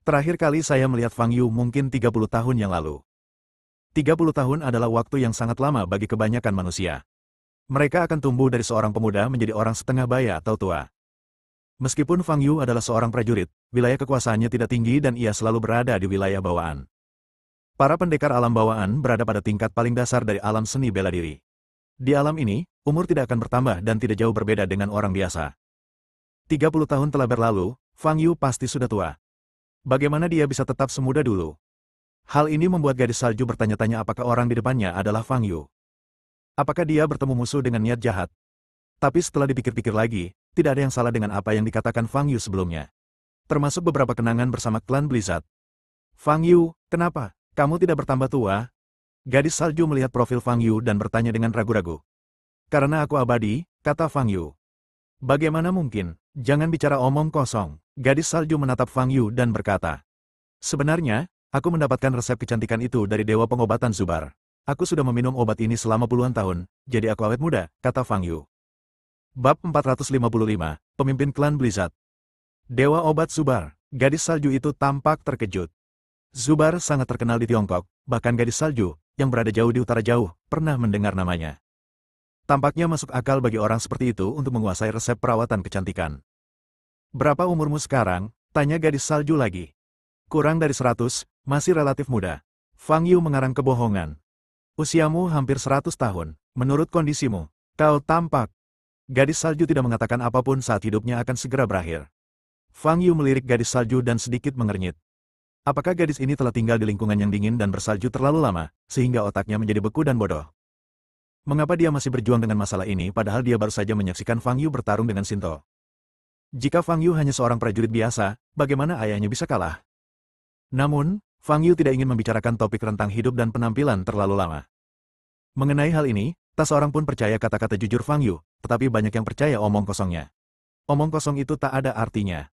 Terakhir kali saya melihat Fang Yu mungkin 30 tahun yang lalu. 30 tahun adalah waktu yang sangat lama bagi kebanyakan manusia. Mereka akan tumbuh dari seorang pemuda menjadi orang setengah baya atau tua. Meskipun Fang Yu adalah seorang prajurit, wilayah kekuasaannya tidak tinggi dan ia selalu berada di wilayah bawaan. Para pendekar alam bawaan berada pada tingkat paling dasar dari alam seni bela diri. Di alam ini, umur tidak akan bertambah dan tidak jauh berbeda dengan orang biasa. 30 tahun telah berlalu, Fang Yu pasti sudah tua. Bagaimana dia bisa tetap semuda dulu? Hal ini membuat gadis salju bertanya-tanya apakah orang di depannya adalah Fang Yu. Apakah dia bertemu musuh dengan niat jahat? Tapi setelah dipikir-pikir lagi, tidak ada yang salah dengan apa yang dikatakan Fang Yu sebelumnya. Termasuk beberapa kenangan bersama klan Blizzard. Fang Yu, kenapa? Kamu tidak bertambah tua? Gadis salju melihat profil Fang Yu dan bertanya dengan ragu-ragu. Karena aku abadi, kata Fang Yu. Bagaimana mungkin? Jangan bicara omong kosong. Gadis salju menatap Fang Yu dan berkata. Sebenarnya, aku mendapatkan resep kecantikan itu dari Dewa Pengobatan Zubar. Aku sudah meminum obat ini selama puluhan tahun, jadi aku awet muda, kata Fang Yu. Bab 455, Pemimpin Klan Blizzard. Dewa Obat Zubar. Gadis salju itu tampak terkejut. Zubar sangat terkenal di Tiongkok, bahkan gadis salju, yang berada jauh di utara jauh, pernah mendengar namanya. Tampaknya masuk akal bagi orang seperti itu untuk menguasai resep perawatan kecantikan. Berapa umurmu sekarang? Tanya gadis salju lagi. Kurang dari 100, masih relatif muda. Fang Yu mengarang kebohongan. Usiamu hampir 100 tahun, menurut kondisimu. Kau tampak. Gadis salju tidak mengatakan apapun saat hidupnya akan segera berakhir. Fang Yu melirik gadis salju dan sedikit mengernyit. Apakah gadis ini telah tinggal di lingkungan yang dingin dan bersalju terlalu lama, sehingga otaknya menjadi beku dan bodoh? Mengapa dia masih berjuang dengan masalah ini padahal dia baru saja menyaksikan Fang Yu bertarung dengan Shinto? Jika Fang Yu hanya seorang prajurit biasa, bagaimana ayahnya bisa kalah? Namun, Fang Yu tidak ingin membicarakan topik rentang hidup dan penampilan terlalu lama. Mengenai hal ini, tak seorang pun percaya kata-kata jujur Fang Yu, tetapi banyak yang percaya omong kosongnya. Omong kosong itu tak ada artinya.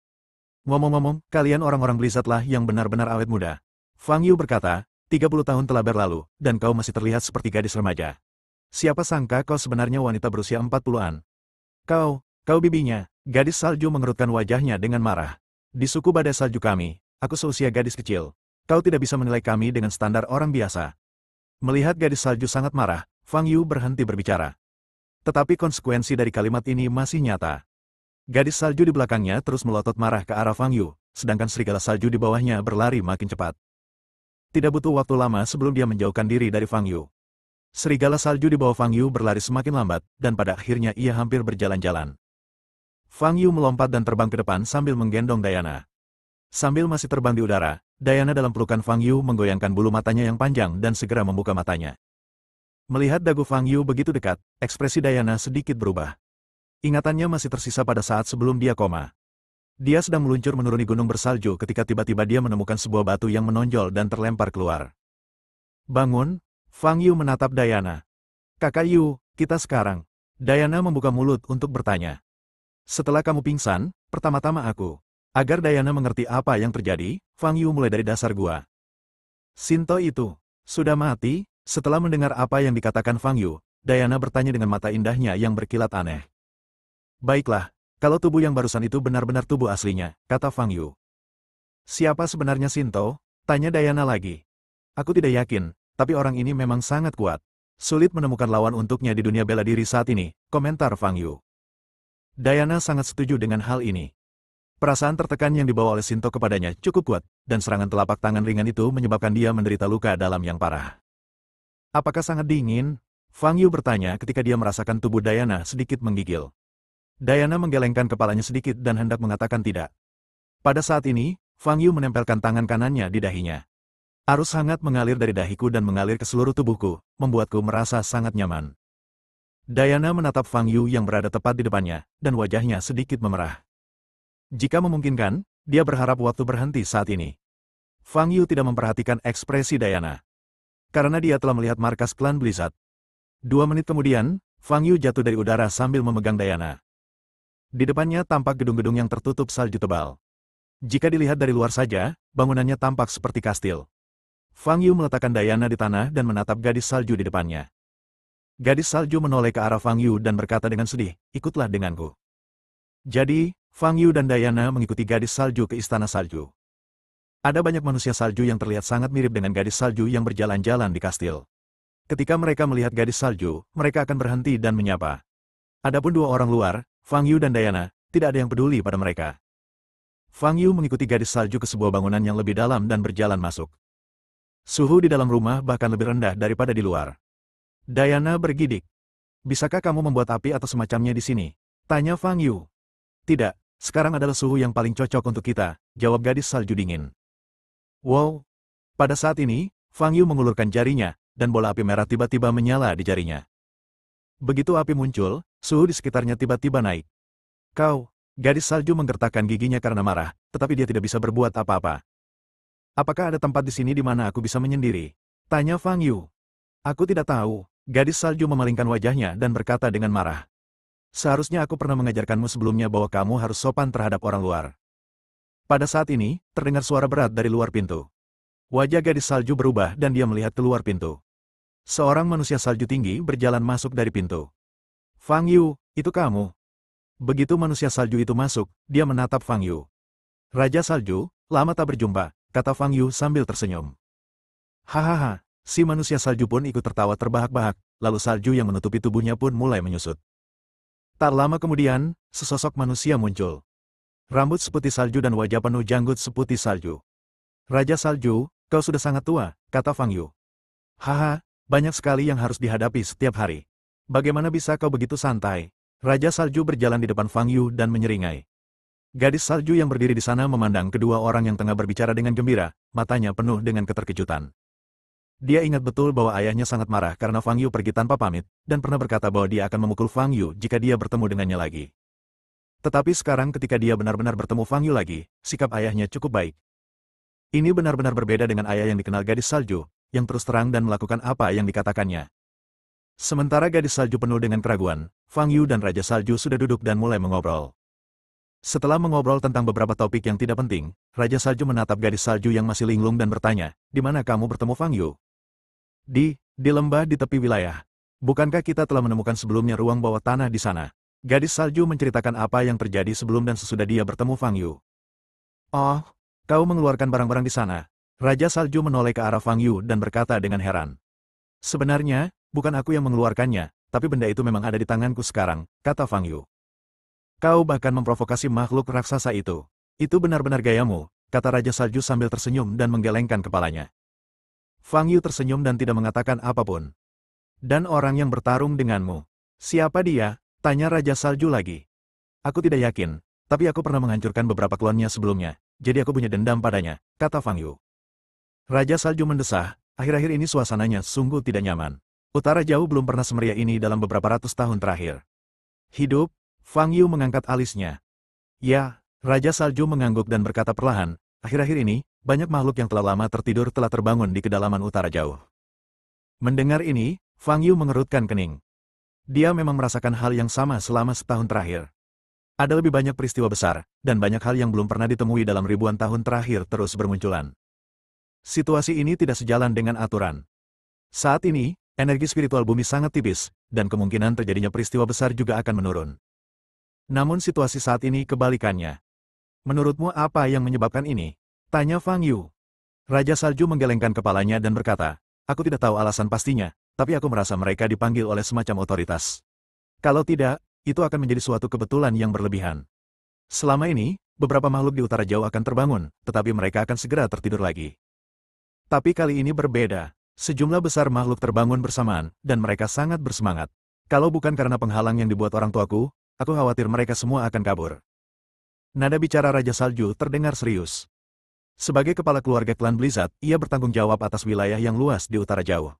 Ngomong-ngomong, kalian orang-orang Blizzard lah yang benar-benar awet muda. Fang Yu berkata, 30 tahun telah berlalu, dan kau masih terlihat seperti gadis remaja. Siapa sangka kau sebenarnya wanita berusia 40-an. Kau bibinya. Gadis salju mengerutkan wajahnya dengan marah. Di suku badai salju kami, aku seusia gadis kecil. Kau tidak bisa menilai kami dengan standar orang biasa. Melihat gadis salju sangat marah, Fang Yu berhenti berbicara. Tetapi konsekuensi dari kalimat ini masih nyata. Gadis salju di belakangnya terus melotot marah ke arah Fang Yu, sedangkan serigala salju di bawahnya berlari makin cepat. Tidak butuh waktu lama sebelum dia menjauhkan diri dari Fang Yu. Serigala salju di bawah Fang Yu berlari semakin lambat, dan pada akhirnya ia hampir berjalan-jalan. Fang Yu melompat dan terbang ke depan sambil menggendong Diana. Sambil masih terbang di udara, Diana dalam pelukan Fang Yu menggoyangkan bulu matanya yang panjang dan segera membuka matanya. Melihat dagu Fang Yu begitu dekat, ekspresi Diana sedikit berubah. Ingatannya masih tersisa pada saat sebelum dia koma. Dia sedang meluncur menuruni gunung bersalju ketika tiba-tiba dia menemukan sebuah batu yang menonjol dan terlempar keluar. Bangun! Fang Yu menatap Diana. Kakak Yu, kita sekarang. Diana membuka mulut untuk bertanya. Setelah kamu pingsan, pertama-tama aku. Agar Diana mengerti apa yang terjadi, Fang Yu mulai dari dasar gua. Shinto itu, sudah mati? Setelah mendengar apa yang dikatakan Fang Yu, Diana bertanya dengan mata indahnya yang berkilat aneh. Baiklah, kalau tubuh yang barusan itu benar-benar tubuh aslinya, kata Fang Yu. Siapa sebenarnya Shinto? Tanya Diana lagi. Aku tidak yakin. Tapi orang ini memang sangat kuat. Sulit menemukan lawan untuknya di dunia bela diri saat ini, komentar Fang Yu. Diana sangat setuju dengan hal ini. Perasaan tertekan yang dibawa oleh Shinto kepadanya cukup kuat, dan serangan telapak tangan ringan itu menyebabkan dia menderita luka dalam yang parah. Apakah sangat dingin? Fang Yu bertanya ketika dia merasakan tubuh Diana sedikit menggigil. Diana menggelengkan kepalanya sedikit dan hendak mengatakan tidak. Pada saat ini, Fang Yu menempelkan tangan kanannya di dahinya. Arus hangat mengalir dari dahiku dan mengalir ke seluruh tubuhku, membuatku merasa sangat nyaman. Diana menatap Fang Yu yang berada tepat di depannya, dan wajahnya sedikit memerah. Jika memungkinkan, dia berharap waktu berhenti saat ini. Fang Yu tidak memperhatikan ekspresi Diana. Karena dia telah melihat markas klan Blizzard. 2 menit kemudian, Fang Yu jatuh dari udara sambil memegang Diana. Di depannya tampak gedung-gedung yang tertutup salju tebal. Jika dilihat dari luar saja, bangunannya tampak seperti kastil. Fang Yu meletakkan Diana di tanah dan menatap gadis salju di depannya. Gadis salju menoleh ke arah Fang Yu dan berkata dengan sedih, "Ikutlah denganku." Jadi, Fang Yu dan Diana mengikuti gadis salju ke istana salju. Ada banyak manusia salju yang terlihat sangat mirip dengan gadis salju yang berjalan-jalan di kastil. Ketika mereka melihat gadis salju, mereka akan berhenti dan menyapa. Adapun 2 orang luar, Fang Yu dan Diana, tidak ada yang peduli pada mereka. Fang Yu mengikuti gadis salju ke sebuah bangunan yang lebih dalam dan berjalan masuk. Suhu di dalam rumah bahkan lebih rendah daripada di luar. Diana bergidik. "Bisakah kamu membuat api atau semacamnya di sini?" tanya Fang Yu. "Tidak, sekarang adalah suhu yang paling cocok untuk kita," jawab gadis salju dingin. Wow! Pada saat ini, Fang Yu mengulurkan jarinya, dan bola api merah tiba-tiba menyala di jarinya. Begitu api muncul, suhu di sekitarnya tiba-tiba naik. "Kau!" Gadis salju menggertakkan giginya karena marah, tetapi dia tidak bisa berbuat apa-apa. "Apakah ada tempat di sini di mana aku bisa menyendiri?" tanya Fang Yu. "Aku tidak tahu." Gadis salju memalingkan wajahnya dan berkata dengan marah. "Seharusnya aku pernah mengajarkanmu sebelumnya bahwa kamu harus sopan terhadap orang luar." Pada saat ini, terdengar suara berat dari luar pintu. Wajah gadis salju berubah dan dia melihat keluar pintu. Seorang manusia salju tinggi berjalan masuk dari pintu. "Fang Yu, itu kamu?" Begitu manusia salju itu masuk, dia menatap Fang Yu. "Raja Salju, lama tak berjumpa," kata Fang Yu sambil tersenyum. Hahaha, si manusia salju pun ikut tertawa terbahak-bahak, lalu salju yang menutupi tubuhnya pun mulai menyusut. Tak lama kemudian, sesosok manusia muncul. Rambut seputih salju dan wajah penuh janggut seputih salju. "Raja Salju, kau sudah sangat tua," kata Fang Yu. "Haha, banyak sekali yang harus dihadapi setiap hari. Bagaimana bisa kau begitu santai?" Raja Salju berjalan di depan Fang Yu dan menyeringai. Gadis salju yang berdiri di sana memandang kedua orang yang tengah berbicara dengan gembira, matanya penuh dengan keterkejutan. Dia ingat betul bahwa ayahnya sangat marah karena Fang Yu pergi tanpa pamit, dan pernah berkata bahwa dia akan memukul Fang Yu jika dia bertemu dengannya lagi. Tetapi sekarang ketika dia benar-benar bertemu Fang Yu lagi, sikap ayahnya cukup baik. Ini benar-benar berbeda dengan ayah yang dikenal gadis salju, yang terus terang dan melakukan apa yang dikatakannya. Sementara gadis salju penuh dengan keraguan, Fang Yu dan Raja Salju sudah duduk dan mulai mengobrol. Setelah mengobrol tentang beberapa topik yang tidak penting, Raja Salju menatap gadis salju yang masih linglung dan bertanya, "Di mana kamu bertemu Fang Yu?" Di lembah di tepi wilayah. Bukankah kita telah menemukan sebelumnya ruang bawah tanah di sana?" Gadis salju menceritakan apa yang terjadi sebelum dan sesudah dia bertemu Fang Yu. "Oh, kau mengeluarkan barang-barang di sana." Raja Salju menoleh ke arah Fang Yu dan berkata dengan heran. "Sebenarnya, bukan aku yang mengeluarkannya, tapi benda itu memang ada di tanganku sekarang," kata Fang Yu. "Kau bahkan memprovokasi makhluk raksasa itu. Itu benar-benar gayamu," kata Raja Salju sambil tersenyum dan menggelengkan kepalanya. Fang Yu tersenyum dan tidak mengatakan apapun. "Dan orang yang bertarung denganmu. Siapa dia?" tanya Raja Salju lagi. "Aku tidak yakin, tapi aku pernah menghancurkan beberapa klonnya sebelumnya, jadi aku punya dendam padanya," kata Fang Yu. Raja Salju mendesah, akhir-akhir ini suasananya sungguh tidak nyaman. Utara Jauh belum pernah semeriah ini dalam beberapa ratus tahun terakhir. "Hidup?" Fang Yu mengangkat alisnya. "Ya." Raja Salju mengangguk dan berkata perlahan, "Akhir-akhir ini, banyak makhluk yang telah lama tertidur telah terbangun di kedalaman Utara Jauh." Mendengar ini, Fang Yu mengerutkan kening. Dia memang merasakan hal yang sama selama setahun terakhir. Ada lebih banyak peristiwa besar, dan banyak hal yang belum pernah ditemui dalam ribuan tahun terakhir terus bermunculan. Situasi ini tidak sejalan dengan aturan. Saat ini, energi spiritual bumi sangat tipis, dan kemungkinan terjadinya peristiwa besar juga akan menurun. Namun situasi saat ini kebalikannya. "Menurutmu apa yang menyebabkan ini?" tanya Fang Yu. Raja Salju menggelengkan kepalanya dan berkata, "Aku tidak tahu alasan pastinya, tapi aku merasa mereka dipanggil oleh semacam otoritas. Kalau tidak, itu akan menjadi suatu kebetulan yang berlebihan. Selama ini, beberapa makhluk di Utara Jauh akan terbangun, tetapi mereka akan segera tertidur lagi. Tapi kali ini berbeda. Sejumlah besar makhluk terbangun bersamaan, dan mereka sangat bersemangat. Kalau bukan karena penghalang yang dibuat orang tuaku, aku khawatir mereka semua akan kabur." Nada bicara Raja Salju terdengar serius. Sebagai kepala keluarga klan Blizzard, ia bertanggung jawab atas wilayah yang luas di Utara Jauh.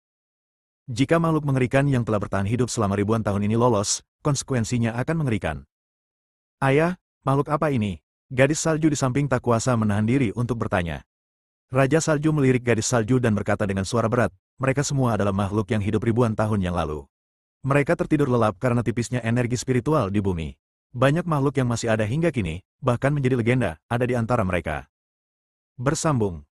Jika makhluk mengerikan yang telah bertahan hidup selama ribuan tahun ini lolos, konsekuensinya akan mengerikan. "Ayah, makhluk apa ini?" Gadis salju di samping tak kuasa menahan diri untuk bertanya. Raja Salju melirik gadis salju dan berkata dengan suara berat, mereka semua adalah makhluk yang hidup ribuan tahun yang lalu. Mereka tertidur lelap karena tipisnya energi spiritual di bumi. Banyak makhluk yang masih ada hingga kini, bahkan menjadi legenda, ada di antara mereka. Bersambung.